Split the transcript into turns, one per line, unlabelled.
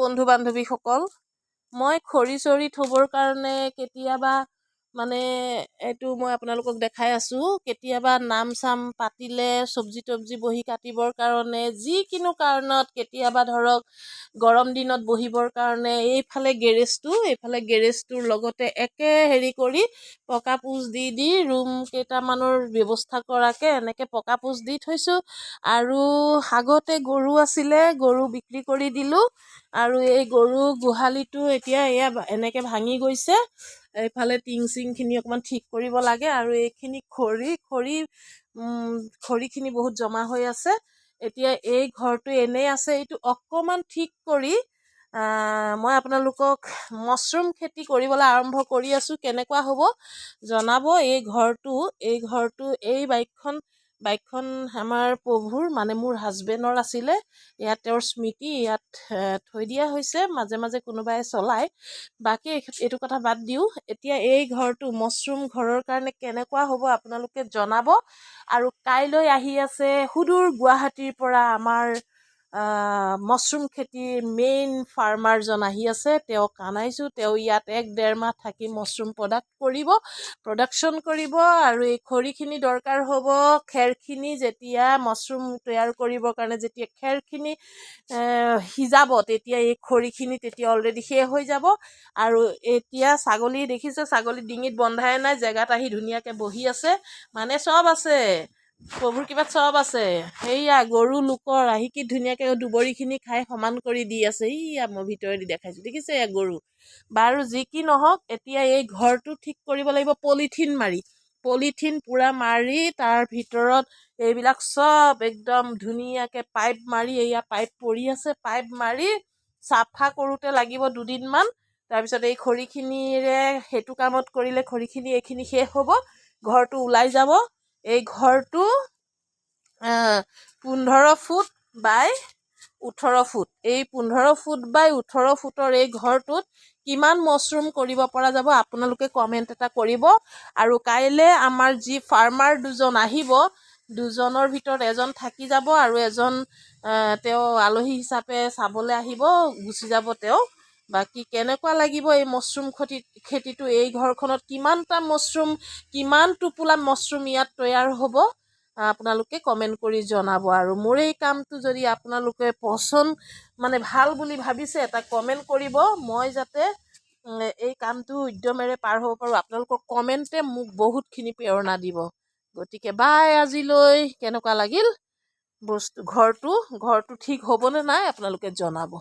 বন্ধু বান্ধৱীসকল, মই খৰি চৰি থবৰ কাৰণে কেতিয়াবা মানে এইটো মই আপোনালোকক দেখাই আছোঁ। কেতিয়াবা নাম চাম পাতিলে চব্জি তব্জি বহি কাটিবৰ কাৰণে যিকোনো কাৰণত, কেতিয়াবা ধৰক গৰম দিনত বহিবৰ কাৰণে এইফালে গেৰেজটোৰ লগতে একে হেৰি কৰি পকা পোচ দি ৰুম কেইটামানৰ ব্যৱস্থা কৰাকৈ এনেকৈ পকা পোচ দি থৈছোঁ। আৰু আগতে গৰু আছিলে, গৰু বিক্ৰী কৰি দিলোঁ। আৰু এই গৰু গোহালিটো এতিয়া এয়া এনেকৈ ভাঙি গৈছে। এইফালে টিং চিংখিনি অকণমান ঠিক কৰিব লাগে। আৰু এইখিনি খৰিখিনি বহুত জমা হৈ আছে। এতিয়া এই ঘৰটো এনেই আছে, এইটো অকণমান ঠিক কৰি মই আপোনালোকক মছৰুম খেতি কৰিবলৈ আৰম্ভ কৰি আছোঁ। কেনেকুৱা হ'ব জনাব। এই ঘৰটো এই বাইকখন আমাৰ প্ৰভুৰ মানে মোৰ হাজবেণ্ডৰ আছিলে। ইয়াত তেওঁৰ স্মৃতি ইয়াত থৈ দিয়া হৈছে। মাজে মাজে কোনোবাই চলায়। বাকী এইটো কথা বাদ দিওঁ। এতিয়া এই ঘৰটো মছৰুম ঘৰৰ কাৰণে কেনেকুৱা হ'ব আপোনালোকে জনাব। আৰু কাইলৈ আহি আছে সুদূৰ গুৱাহাটীৰ পৰা আমাৰ মছৰুম খেতিৰ মেইন ফাৰ্মাৰজন আহি আছে। তেওঁক আনাইছোঁ। তেওঁ ইয়াত 1-1.5 মাহ থাকি মছৰুম প্ৰডাকশ্যন কৰিব। আৰু এই খৰিখিনি দৰকাৰ হ'ব। খেৰখিনি যেতিয়া মছৰুম তৈয়াৰ কৰিবৰ কাৰণে যেতিয়া খেৰখিনি সিজাব, তেতিয়া এই খৰিখিনি তেতিয়া অলৰেডি শেষ হৈ যাব। আৰু এতিয়া ছাগলী দেখিছে, ছাগলী ডিঙিত বন্ধাই নাই, জেগাত আহি ধুনীয়াকৈ বহি আছে। মানে চব আছে, প্ৰভুৰ কিবাত চব আছে। সেয়া গৰু লোকৰ আহি কি ধুনীয়াকৈ দুবৰিখিনি খাই সমান কৰি দি আছে। ইয়া মই ভিতৰেদি দেখাইছোঁ, দেখিছে এয়া গৰু। বাৰু যি কি নহওক, এতিয়া এই ঘৰটো ঠিক কৰিব লাগিব পলিথিন পূৰা মাৰি তাৰ ভিতৰত এইবিলাক চব একদম ধুনীয়াকৈ পাইপ মাৰি, এয়া পাইপ পৰি আছে, পাইপ মাৰি চাফা কৰোঁতে লাগিব 2 দিনমান। তাৰপিছত এই খৰিখিনিৰে সেইটো কামত কৰিলে খৰিখিনি এইখিনি শেষ হ'ব, ঘৰটো ওলাই যাব। এই ঘৰটো 15 ফুট বাই 18 ফুট। এই 15 ফুট বাই 18 ফুটৰ এই ঘৰটোত কিমান মছৰুম কৰিব পৰা যাব আপোনালোকে কমেণ্ট এটা কৰিব। আৰু কাইলৈ আমাৰ যি ফাৰ্মাৰ দুজন আহিব, দুজনৰ ভিতৰত এজন থাকি যাব আৰু এজন তেওঁ আলহী হিচাপে চাবলৈ আহিব, গুচি যাব তেওঁ। বাকী কেনেকুৱা লাগিব এই মছৰুম খেতিটো, এই ঘৰখনত কিমান টোপোলা মছৰুম ইয়াত তৈয়াৰ হ'ব আপোনালোকে কমেণ্ট কৰি জনাব। আৰু মোৰ এই কামটো যদি আপোনালোকে ভাল বুলি ভাবিছে, এটা কমেণ্ট কৰিব। মই যাতে এই কামটো উদ্যমেৰে পাৰ হ'ব পাৰোঁ, আপোনালোকৰ কমেণ্টে মোক বহুতখিনি প্ৰেৰণা দিব। গতিকে বাই, আজিলৈ কেনেকুৱা লাগিল ঘৰটো ঠিক হ'বনে নাই আপোনালোকে জনাব।